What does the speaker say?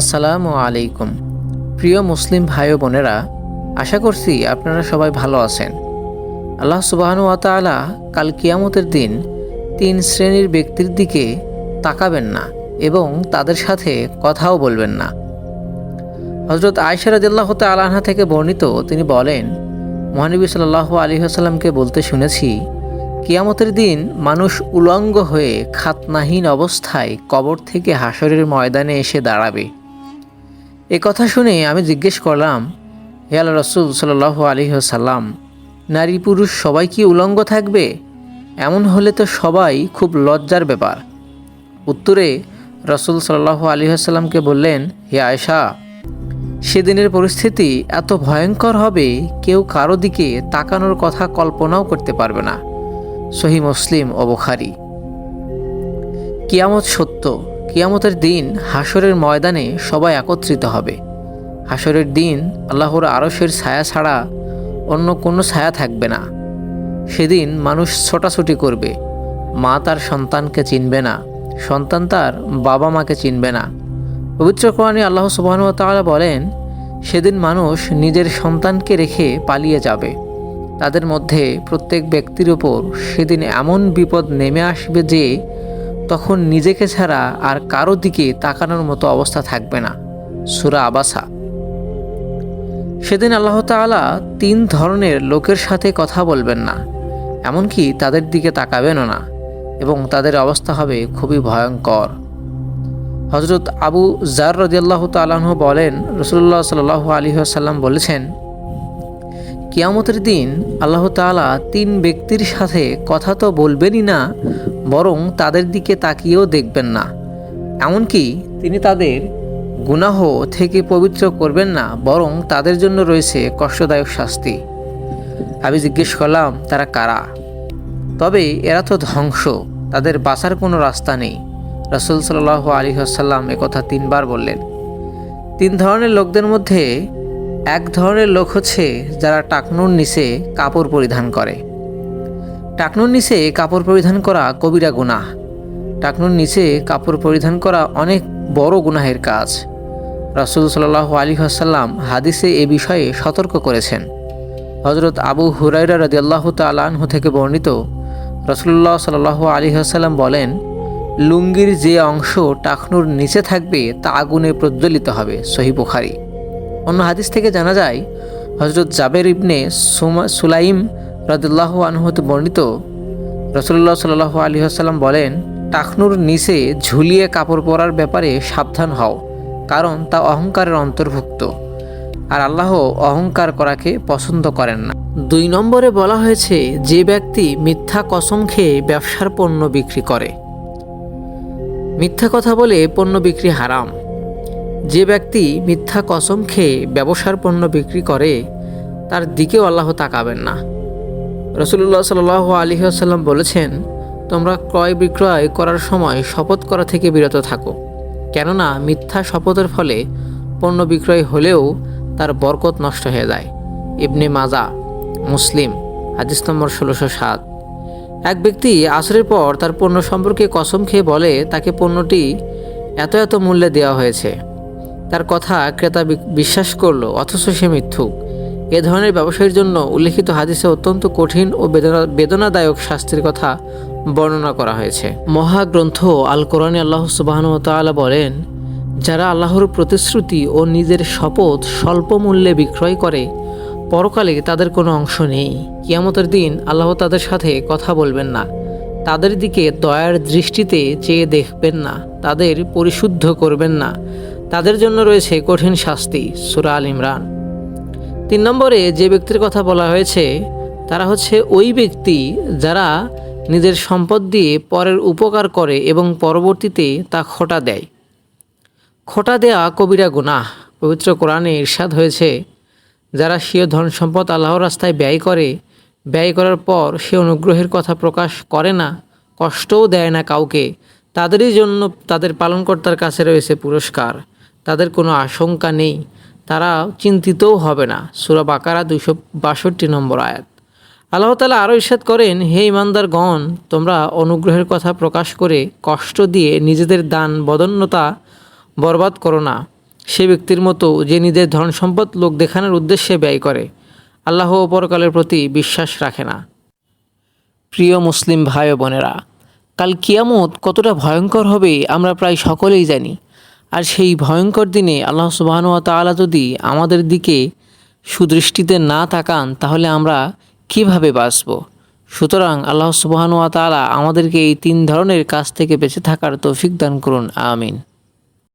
আসসালামু আলাইকুম। প্রিয় মুসলিম ভাই ও বোনেরা, আশা করছি আপনারা সবাই ভালো আছেন। আল্লাহ সুবহানাহু ওয়া তাআলা কাল কিয়ামতের দিন 3 শ্রেণীর ব্যক্তির দিকে তাকাবেন না এবং তাদের সাথে কথাও বলবেন না। হযরত আয়েশা রাদিয়াল্লাহু তাআলা আনহা থেকে বর্ণিত, তিনি বলেন, মহানবী সাল্লাল্লাহু আলাইহি ওয়াসাল্লামকে বলতে শুনেছি, কিয়ামতের দিন মানুষ উলঙ্গ হয়ে খাতনাহীন অবস্থায় কবর থেকে হাশরের ময়দানে এসে দাঁড়াবে। এ কথা শুনে আমি জিজ্ঞেস করলাম, হে আল্লাহর রাসূল সাল্লাল্লাহু আলাইহি ওয়াসাল্লাম, নারী পুরুষ সবাই কি উলঙ্গ থাকবে? এমন হলে তো সবাই খুব লজ্জার ব্যাপার। উত্তরে রাসূল সাল্লাল্লাহু আলাইহি ওয়াসাল্লামকে বললেন, হে আয়েশা, সেদিনের পরিস্থিতি এত ভয়ঙ্কর হবে, কেউ কারো দিকে তাকানোর কথা কল্পনাও করতে পারবে না। সহিহ মুসলিম ও বুখারী। কিয়ামত সত্য। কিয়ামতের দিন হাশরের ময়দানে সবাই একত্রিত হবে। হাশরের দিন আল্লাহর আরশের ছায়া ছাড়া অন্য কোনো ছায়া থাকবে না। সেদিন মানুষ ছোটাছুটি করবে। মা তার সন্তানকে চিনবে না, সন্তান তার বাবা মাকে চিনবে না। পবিত্র কোরআনে আল্লাহ সুবহানাহু ওয়া তাআলা বলেন, সেদিন মানুষ নিজের সন্তানকে রেখে পালিয়ে যাবে। তাদের মধ্যে প্রত্যেক ব্যক্তির ওপর সেদিন এমন বিপদ নেমে আসবে যে তখন নিজেকে ছাড়া আর কারো দিকে তাকানোর মতো অবস্থা থাকবে না। সূরা আবাসা। সেদিন আল্লাহ তাআলা 3 ধরনের লোকের সাথে কথা বলবেন না, এমনকি তাদের দিকে তাকাবেনও না, এবং তাদের অবস্থা হবে খুবই ভয়ঙ্কর। হযরত আবু যার রাদিয়াল্লাহু তাআলা আনহু বলেন, রাসূলুল্লাহ সাল্লাল্লাহু আলাইহি ওয়াসাল্লাম বলেছেন, কিয়ামতের দিন আল্লাহ তাআলা 3 ব্যক্তির সাথে কথা তো বলবেনই না, বরং তাদের দিকে তাকিয়েও দেখবেন না। এমনকি তিনি তাদের গুনাহ থেকে পবিত্র করবেন না, বরং তাদের জন্য রয়েছে কষ্টদায়ক শাস্তি। আমি জিজ্ঞেস করলাম, তারা কারা? তবে এরা তো ধ্বংস, তাদের বাঁচার কোনো রাস্তা নেই। রাসূল সাল্লাল্লাহু আলাইহি ওয়াসাল্লাম একথা 3 বার বললেন। 3 ধরনের লোকদের মধ্যে এক ধরনের লোক হচ্ছে যারা টাকনুর নিচে কাপড় পরিধান করে। টাকনুর নিচে কাপড় পরিধান করা কবিরা গুনাহ। টাকনুর নিচে কাপড় পরিধান করা অনেক বড় গুনাহের কাজ। রাসূল সাল্লাল্লাহু আলাইহি ওয়াসাল্লাম হাদিসে এ বিষয়ে সতর্ক করেছেন। হযরত আবু হুরায়রা রাদিয়াল্লাহু তাআলা আনহু থেকে বর্ণিত, রাসূলুল্লাহ সাল্লাল্লাহু আলাইহি ওয়াসাল্লাম বলেন, লুঙ্গির যে অংশ টাকনুর নিচে থাকবে তা আগুনে প্রজ্বলিত হবে। সহিহ বুখারী। অন্য হাদিস থেকে জানা যায়, হযরত জাবের ইবনে সুলাইম রাদিয়াল্লাহু আনহু হতে বর্ণিত, রাসূলুল্লাহ সাল্লাল্লাহু আলাইহি ওয়াসাল্লাম বলেন, টাকনুর নিচে ঝুলিয়ে কাপড় পরার ব্যাপারে সাবধান হও, কারণ তা অহংকারের অন্তর্ভুক্ত, আর আল্লাহ অহংকার করাকে পছন্দ করেন না। 2 নম্বরে বলা হয়েছে, যে ব্যক্তি মিথ্যা কসম খেয়ে ব্যবসার পণ্য বিক্রি করে। মিথ্যা কথা বলে পণ্য বিক্রি হারাম। যে ব্যক্তি মিথ্যা কসম খেয়ে ব্যবসার পণ্য বিক্রি করে, তার দিকেও আল্লাহ তাকাবেন না। রাসূলুল্লাহ সাল্লাল্লাহু আলাইহি ওয়াসাল্লাম বলেছেন, তোমরা ক্রয় বিক্রয় করার সময় শপথ করা থেকে বিরত থাকো, কেননা মিথ্যা শপথের ফলে পণ্য বিক্রয় হলেও তার বরকত নষ্ট হয়ে যায়। ইবনে মাজা, মুসলিম, হাদিস নম্বর 1607। এক ব্যক্তি আসরের পর তার পণ্য সম্পর্কে কসম খেয়ে বলে, তাকে পণ্যটি এত এত মূল্যে দেওয়া হয়েছে। তার কথা ক্রেতা বিশ্বাস করল, অথচ সে মিথ্যুক। এ ধরনের ব্যবসায়ীর জন্য উল্লেখিত হাদিসে অত্যন্ত কঠিন ও বেদনাদায়ক শাস্তির কথা বর্ণনা করা হয়েছে। মহাগ্রন্থ আল কোরআনে আল্লাহ সুবহানাহু ওয়া তাআলা বলেন, যারা আল্লাহর প্রতিশ্রুতি ও নিজের শপথ স্বল্প মূল্যে বিক্রয় করে, পরকালে তাদের কোনো অংশ নেই। কিয়ামতের দিন আল্লাহ তাদের সাথে কথা বলবেন না, তাদের দিকে দয়ার দৃষ্টিতে চেয়ে দেখবেন না, তাদের পরিশুদ্ধ করবেন না, তাদের জন্য রয়েছে কঠিন শাস্তি। সূরা আল ইমরান। 3 নম্বরে যে ব্যক্তির কথা বলা হয়েছে, তারা হচ্ছে ওই ব্যক্তি যারা নিজের সম্পদ দিয়ে পরের উপকার করে এবং পরবর্তীতে তা খোটা দেয়। খোটা দেয়া কবিরা গুনাহ। পবিত্র কোরআনে ইরশাদ হয়েছে, যারা স্বীয় ধন সম্পদ আল্লাহর রাস্তায় ব্যয় করে, ব্যয় করার পর সে অনুগ্রহের কথা প্রকাশ করে না, কষ্টও দেয় না কাউকে, তাদেরই জন্য তাদের পালনকর্তার কাছে রয়েছে পুরস্কার। তাদের কোনো আশঙ্কা নেই, তারা চিন্তিতও হবে না। সূরা বাকারা 262 নম্বর আয়াত। আল্লাহ তাআলা আরও ইরশাদ করেন, হে ঈমানদারগণ, তোমরা অনুগ্রহের কথা প্রকাশ করে কষ্ট দিয়ে নিজেদের দান বদন্যতা বরবাদ করো না। সে ব্যক্তির মতো যে নিজের ধন সম্পদ লোক দেখানোর উদ্দেশ্যে ব্যয় করে, আল্লাহ ও পরকালের প্রতি বিশ্বাস রাখে না। প্রিয় মুসলিম ভাই ও বোনেরা, কাল কিয়ামত কতটা ভয়ঙ্কর হবে আমরা প্রায় সকলেই জানি। আর সেই ভয়ঙ্কর দিনে আল্লাহ সুবহানাহু ওয়া তাআলা যদি আমাদের দিকে সুদৃষ্টিতে না তাকান, তাহলে আমরা কিভাবে বাঁচব? সুতরাং আল্লাহ সুবহানাহু ওয়া তাআলা আমাদেরকে এই 3 ধরনের কাজ থেকে বেঁচে থাকার তৌফিক দান করুন। আমিন।